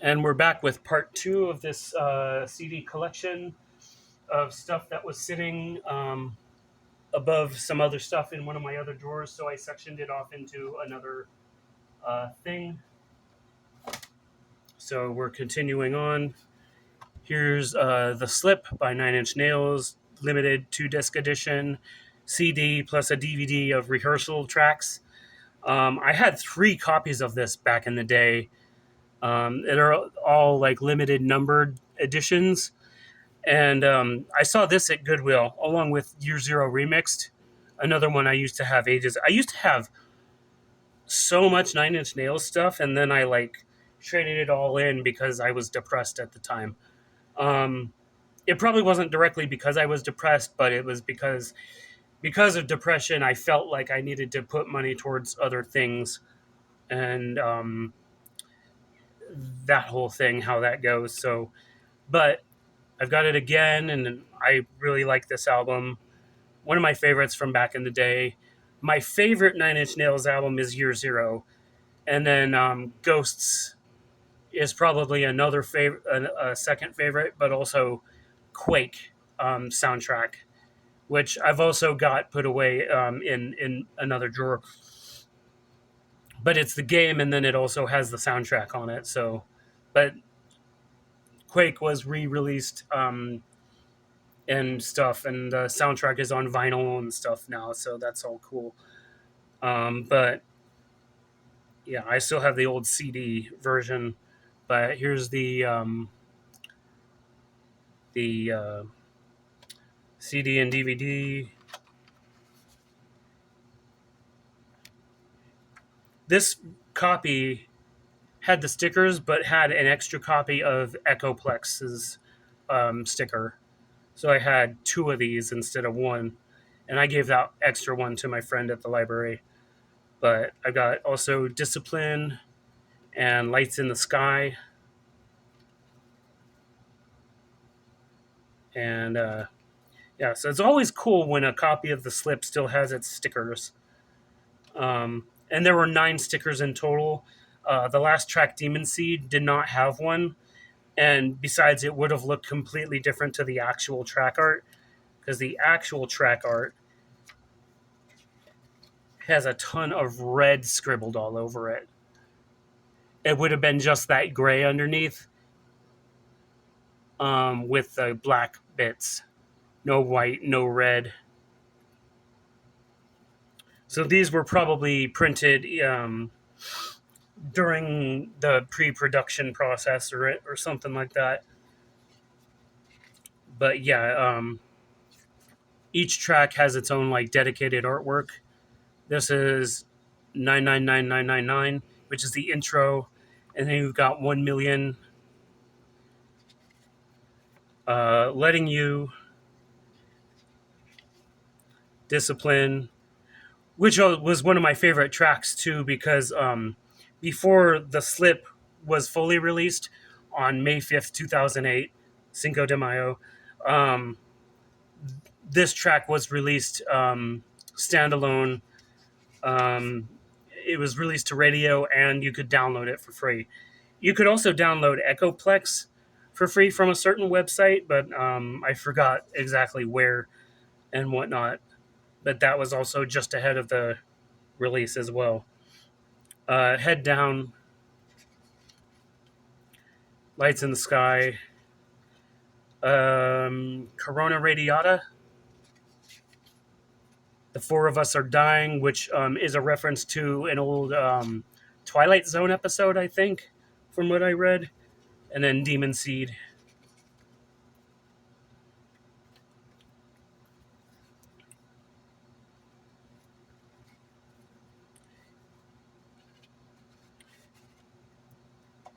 And we're back with part two of this CD collection of stuff that was sitting above some other stuff in one of my other drawers. So I sectioned it off into another thing. So we're continuing on. Here's The Slip by Nine Inch Nails, limited 2 disc edition, CD plus a DVD of rehearsal tracks. I had 3 copies of this back in the day. It are all like limited numbered editions. And I saw this at Goodwill along with Year Zero Remixed, another one I used to have ages. I used to have so much Nine Inch Nails stuff, and then I like traded it all in because I was depressed at the time. Um, it probably wasn't directly because I was depressed, but it was because of depression. I felt like I needed to put money towards other things, and that whole thing, how that goes. So, but I've got it again, and I really like this album. One of my favorites from back in the day. My favorite Nine Inch Nails album is Year Zero, and then Ghosts is probably another favorite, a second favorite, but also Quake soundtrack, which I've also got put away in another drawer. But it's the game, and then it also has the soundtrack on it. So, but Quake was re-released and stuff, and the soundtrack is on vinyl and stuff now, so that's all cool. But yeah, I still have the old CD version, but here's the CD and DVD. This copy had the stickers, but had an extra copy of Echoplex's sticker. So I had 2 of these instead of one, and I gave that extra one to my friend at the library. But I got also Discipline and Lights in the Sky, and yeah, so it's always cool when a copy of the Slip still has its stickers. And there were 9 stickers in total. The last track, Demon Seed, did not have one, and besides, it would have looked completely different to the actual track art, because the actual track art has a ton of red scribbled all over it. It would have been just that gray underneath, with the black bits. No white, no red. So these were probably printed during the pre-production process or something like that. But yeah, each track has its own like dedicated artwork. This is 999999, which is the intro, and then you've got 1 million, letting you, discipline, which was one of my favorite tracks too, because before the Slip was fully released on May 5th, 2008, Cinco de Mayo, um, this track was released standalone. Um, it was released to radio, and you could download it for free. You could also download Echoplex for free from a certain website, but I forgot exactly where and whatnot. But that was also just ahead of the release as well. Head Down, Lights in the Sky, Corona Radiata, The Four of Us Are Dying, which is a reference to an old Twilight Zone episode, I think, from what I read. And then Demon Seed.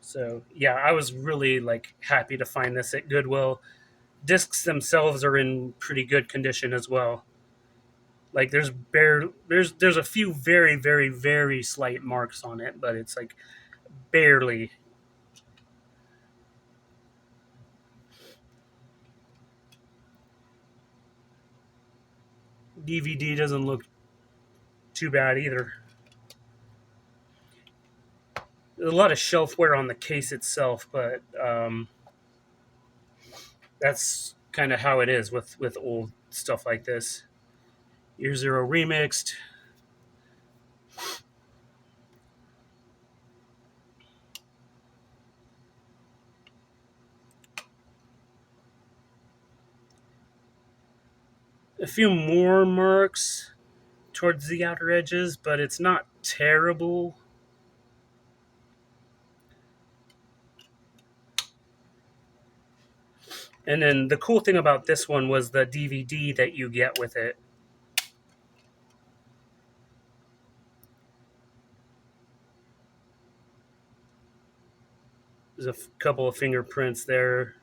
So yeah, I was really like happy to find this at Goodwill. Discs themselves are in pretty good condition as well. Like there's a few very very very slight marks on it, but it's like barely. DVD doesn't look too bad either. There's a lot of shelfware on the case itself, but that's kind of how it is with old stuff like this. Year Zero remixed. A few more marks towards the outer edges, but it's not terrible. And then the cool thing about this one was the DVD that you get with it. There's a couple of fingerprints there,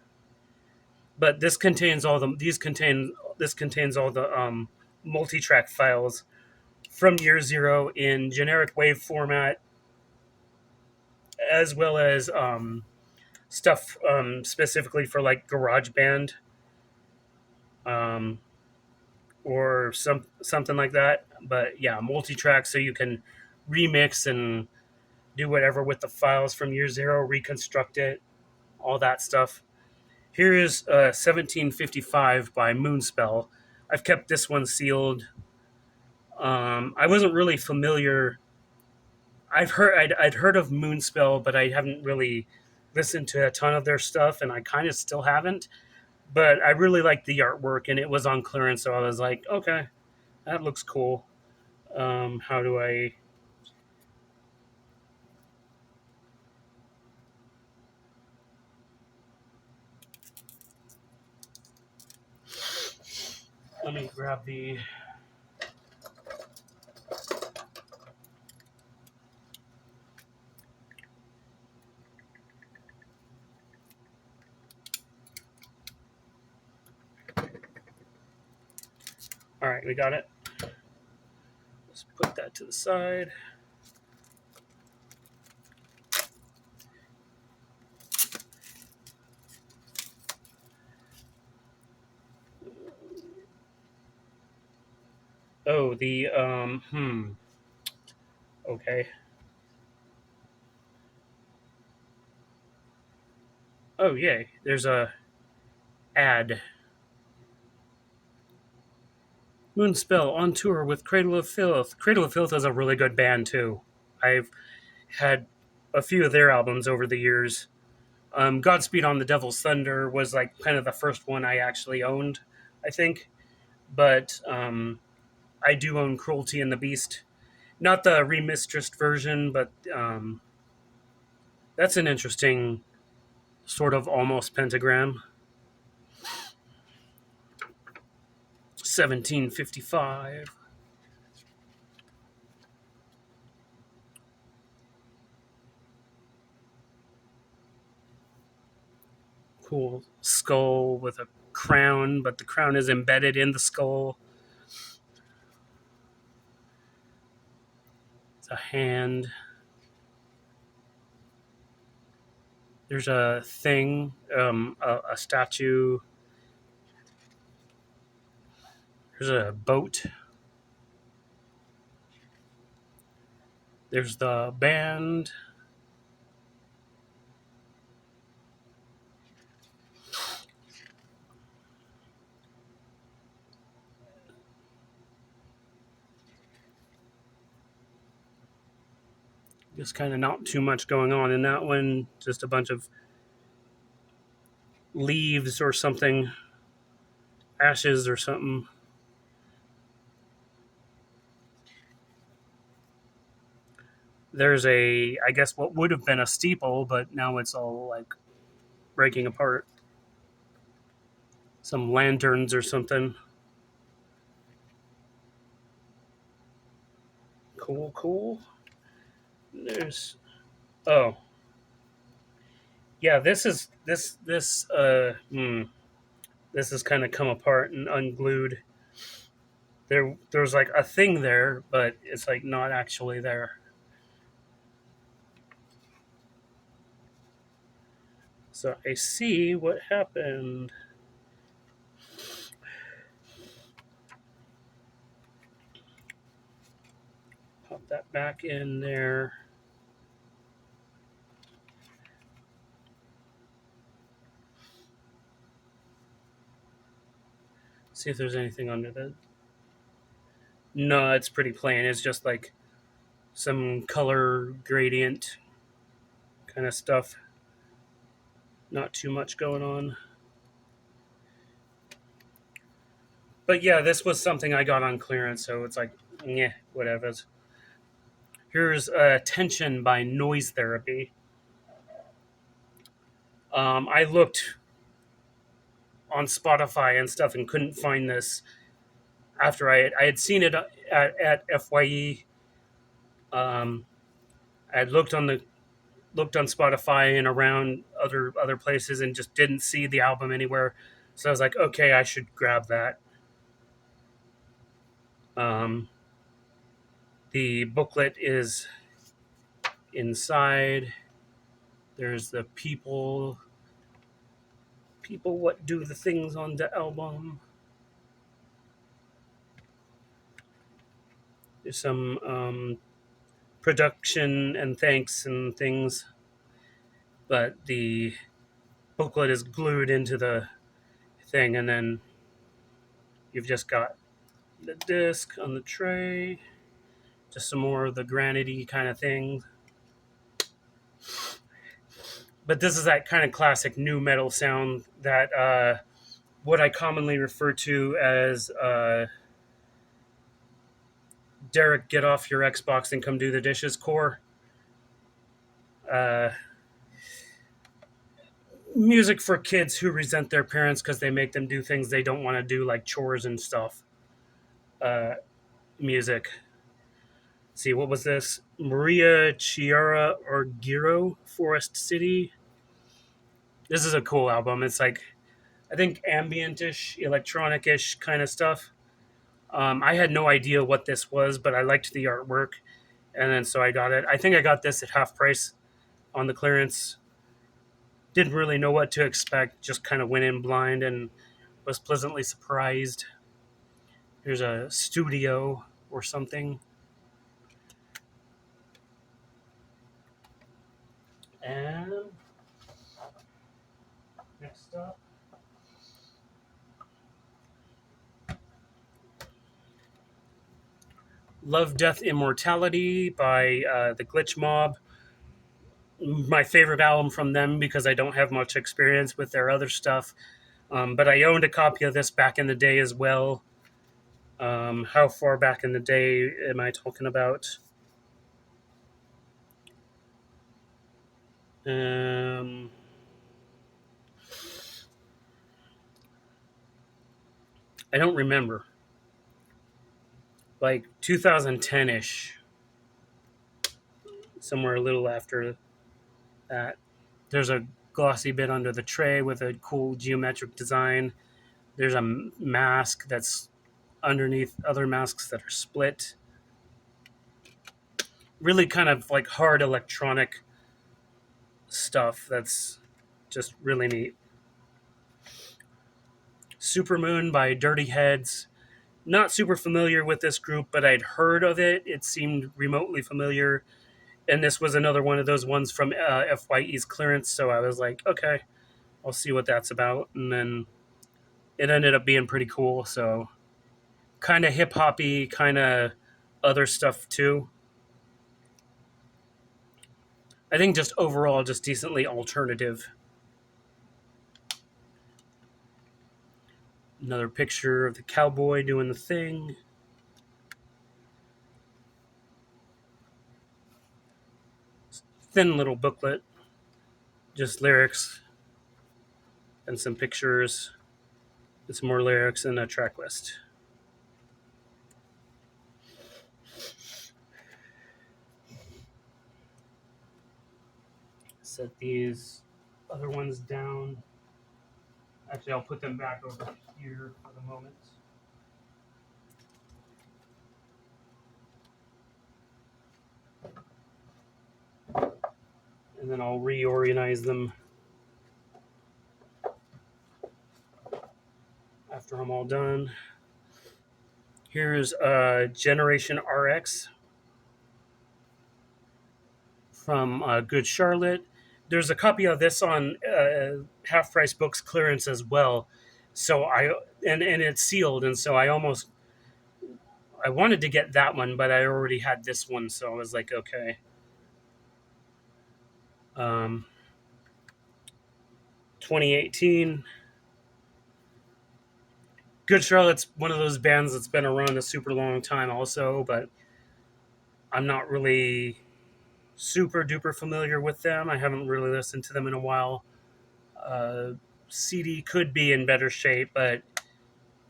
but this contains all the this contains all the multi-track files from Year Zero in generic WAV format, as well as stuff specifically for like GarageBand um, or something like that. But yeah, multi-track, so you can remix and do whatever with the files from Year Zero, reconstruct it, all that stuff. Here is 1755 by Moonspell. I've kept this one sealed. I wasn't really familiar. I'd heard of Moonspell, but I haven't really listened to a ton of their stuff, and I kind of still haven't. But I really liked the artwork, and it was on clearance, so I was like, okay, that looks cool. How do I? Let me grab the. All right, we got it. Let's put that to the side. Oh, the Okay. Oh, yay! There's a ad. Moonspell on tour with Cradle of Filth. Cradle of Filth is a really good band too. I've had a few of their albums over the years. Godspeed on the Devil's Thunder was like kind of the first one I actually owned, I think. But I do own Cruelty and the Beast. Not the remistressed version, but that's an interesting sort of almost pentagram. 1755. Cool skull with a crown, but the crown is embedded in the skull. It's a hand. There's a thing, a statue. There's a boat. There's the band. Just kind of not too much going on in that one. Just a bunch of leaves or something, ashes or something. There's I guess, what would have been a steeple, but now it's all like breaking apart. Some lanterns or something. Cool, cool. There's, oh, yeah. This has kind of come apart and unglued. There's like a thing there, but it's like not actually there. So I see what happened. Pop that back in there. See if there's anything under the. No, it's pretty plain. It's just like some color gradient kind of stuff. Not too much going on. But yeah, this was something I got on clearance, so it's like, yeah, whatever. Here's Tension by Noise Therapy. I looked on Spotify and stuff and couldn't find this after I had seen it at FYE. I had looked on Spotify and around other places and just didn't see the album anywhere. So I was like, okay, I should grab that. Um, the booklet is inside. There's the people what do the things on the album. There's some production and thanks and things, but the booklet is glued into the thing, and then you've just got the disc on the tray, just some more of the granity kind of thing. But this is that kind of classic new metal sound that what I commonly refer to as Derek, get off your Xbox and come do the dishes core. Uh, Music for kids who resent their parents because they make them do things they don't want to do, like chores and stuff. Uh, Music. See, what was this? Maria Chiara Argiro, Forest City. This is a cool album. It's like, I think ambient-ish, electronic-ish kind of stuff. I had no idea what this was, but I liked the artwork, and then so I got it. I think I got this at half price on the clearance. Didn't really know what to expect, just kind of went in blind and was pleasantly surprised. There's a studio or something. And next up, Love, Death, Immortality by the Glitch Mob. My favorite album from them because I don't have much experience with their other stuff. But I owned a copy of this back in the day as well. How far back in the day am I talking about? I don't remember. Like 2010-ish. Somewhere a little after that. There's a glossy bit under the tray with a cool geometric design. There's a mask that's underneath other masks that are split. Really kind of like hard electronic stuff that's just really neat. Supermoon by Dirty Heads. Not super familiar with this group, but I'd heard of it. It seemed remotely familiar. And this was another one of those ones from FYE's clearance. So I was like, okay, I'll see what that's about. And then it ended up being pretty cool. So kind of hip hoppy, kind of other stuff too. I think just overall, just decently alternative. Another picture of the cowboy doing the thing. Thin little booklet. Just lyrics and some pictures and some more lyrics and a track list. Set these other ones down. Actually, I'll put them back over here for the moment. And then I'll reorganize them after I'm all done. Here's Generation RX from Good Charlotte. There's a copy of this on Half Price Books clearance as well. So and it's sealed, and so I wanted to get that one, but I already had this one, so I was like, okay. Um, 2018. Good Charlotte's one of those bands that's been around a super long time, also, but I'm not really super duper familiar with them. I haven't really listened to them in a while. Uh, CD could be in better shape, but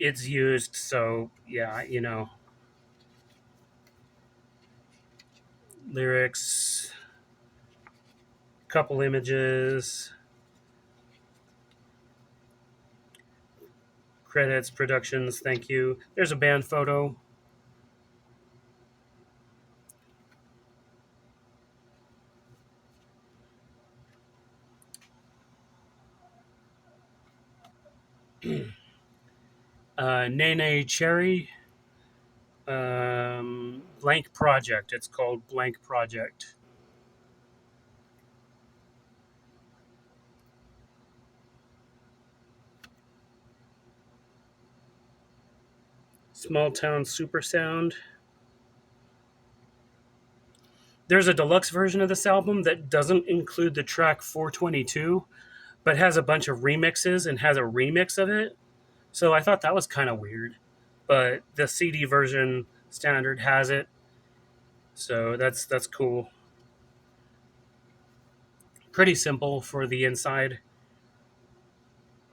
it's used, so yeah, lyrics, couple images, credits, productions, thank you. There's a band photo. Nene Cherry, Blank Project. It's called Blank Project. Small Town Super Sound. There's a deluxe version of this album that doesn't include the track 422, but has a bunch of remixes and has a remix of it. So I thought that was kind of weird. But the CD version standard has it. So that's cool. Pretty simple for the inside.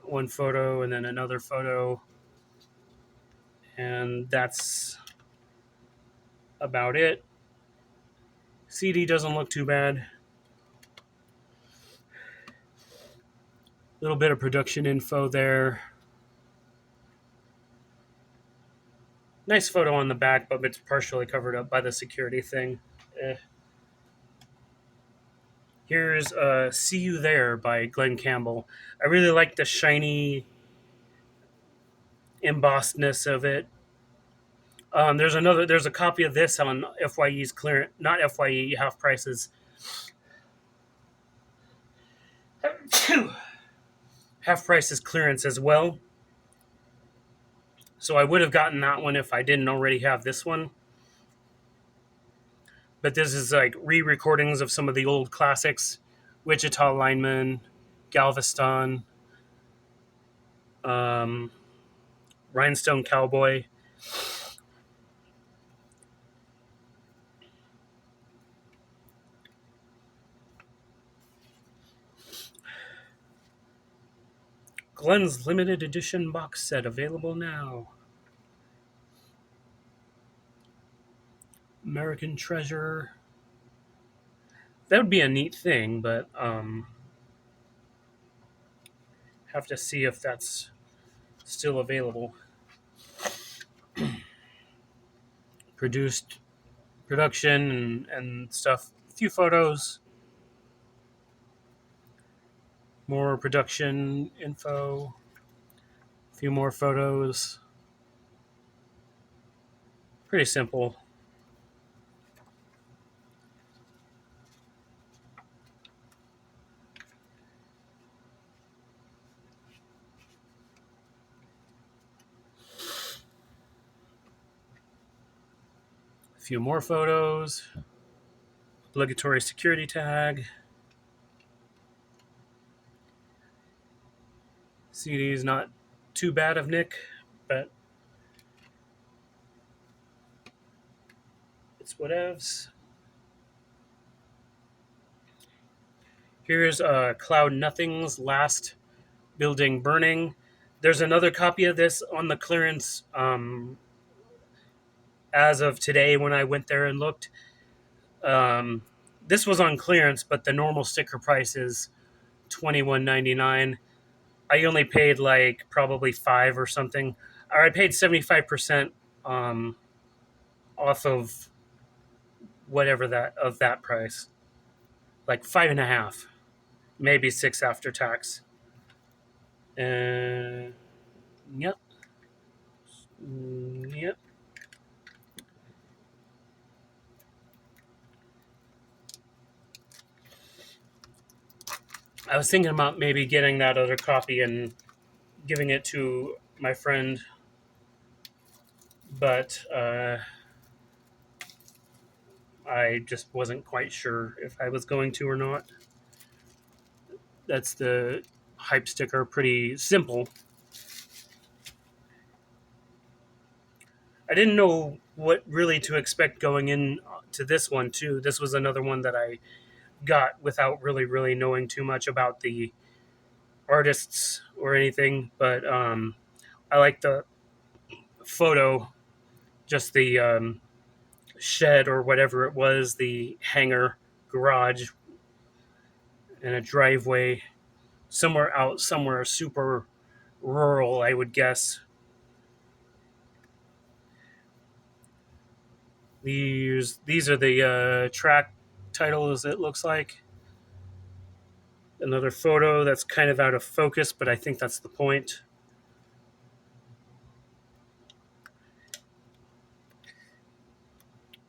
One photo and then another photo. And that's about it. CD doesn't look too bad. Little bit of production info there. Nice photo on the back, but it's partially covered up by the security thing. Here's See You There by Glenn Campbell. I really like the shiny embossedness of it. There's a copy of this on FYE's clearance, not FYE, half prices. Half prices clearance as well. So I would have gotten that one if I didn't already have this one. But this is like re-recordings of some of the old classics: Wichita Lineman, Galveston, um, Rhinestone Cowboy. Glenn's limited edition box set available now. American Treasure. That would be a neat thing, but have to see if that's still available. Produced production and stuff. A few photos. More production info. A few more photos. Pretty simple. A few more photos. Obligatory security tag. CD is not too bad of Nick, but it's whatevs. Here's Cloud Nothing's Last Building Burning. There's another copy of this on the clearance as of today when I went there and looked. This was on clearance, but the normal sticker price is $21.99. I only paid like probably $5 or something. Or I paid 75% off of whatever that price, like 5.5, maybe 6 after tax. Yep. Yep. I was thinking about maybe getting that other copy and giving it to my friend, but I just wasn't quite sure if I was going to or not. That's the hype sticker. Pretty simple. I didn't know what really to expect going in to this one too. This was another one that I got without really knowing too much about the artists or anything. But I like the photo, just the shed or whatever it was, the hangar garage and a driveway somewhere super rural, I would guess. These are the track titles. It looks like another photo that's kind of out of focus, but I think that's the point.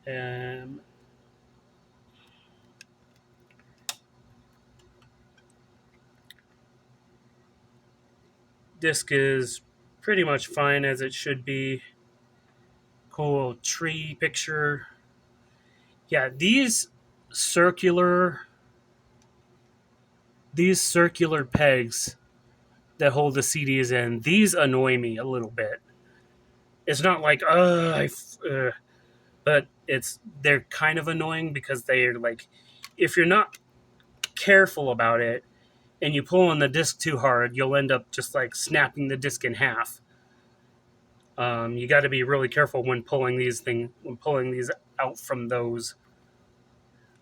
Um, disc is pretty much fine as it should be. Cool tree picture. Yeah, circular these circular pegs that hold the CDs in, these annoy me a little bit. It's not like but they're kind of annoying because they're like, if you're not careful about it and you pull on the disc too hard, you'll end up just like snapping the disc in half. You got to be really careful when pulling these out from those.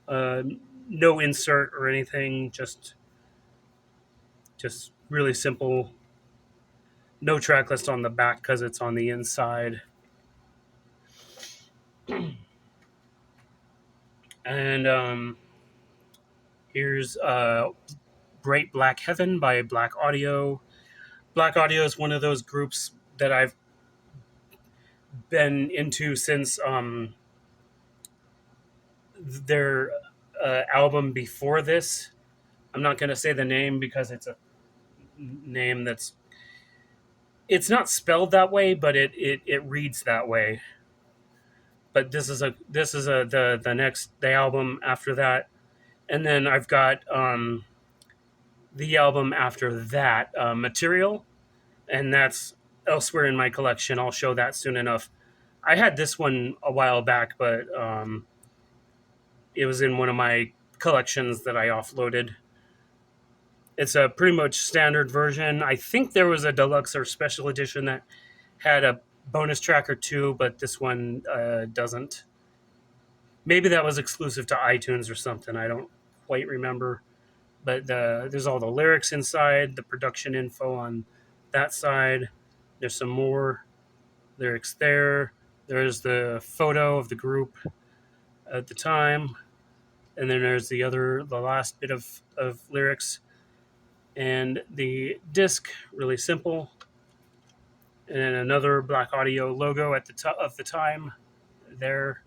Uh, no insert or anything, just really simple. No track list on the back because it's on the inside. And here's Bright Black Heaven by Black Audio. Black Audio is one of those groups that I've been into since their album before this. I'm not going to say the name because it's a name it's not spelled that way, but it reads that way. But this is the album after that, and then I've got the album after that, Material, and that's elsewhere in my collection. I'll show that soon enough. I had this one a while back, but it was in one of my collections that I offloaded. It's a pretty much standard version. I think there was a deluxe or special edition that had a bonus track or two, but this one doesn't. Maybe that was exclusive to iTunes or something. I don't quite remember. But there's all the lyrics inside, the production info on that side. There's some more lyrics there. There's the photo of the group at the time. And then there's the last bit of lyrics. And the disc, really simple. And then another Black Audio logo at the top of the time there.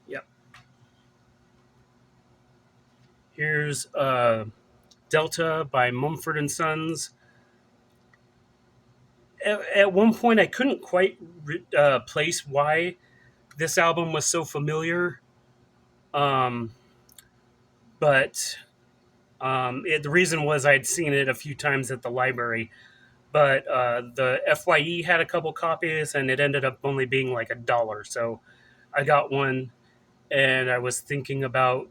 Yep. Here's Delta by Mumford and Sons. At one point, I couldn't quite place why this album was so familiar, um, but the reason was I'd seen it a few times at the library. But the FYE had a couple copies, and it ended up only being like $1. So I got one, and I was thinking about.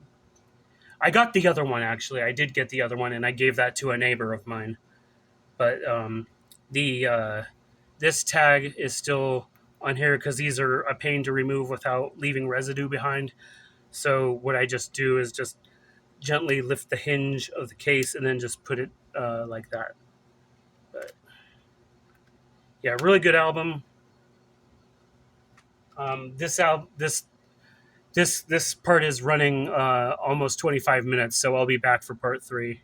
I got the other one actually. I did get the other one, and I gave that to a neighbor of mine. But the this tag is still on here because these are a pain to remove without leaving residue behind. So what I just do is just gently lift the hinge of the case and then just put it like that. But yeah, really good album. This part is running almost 25 minutes, so I'll be back for part 3.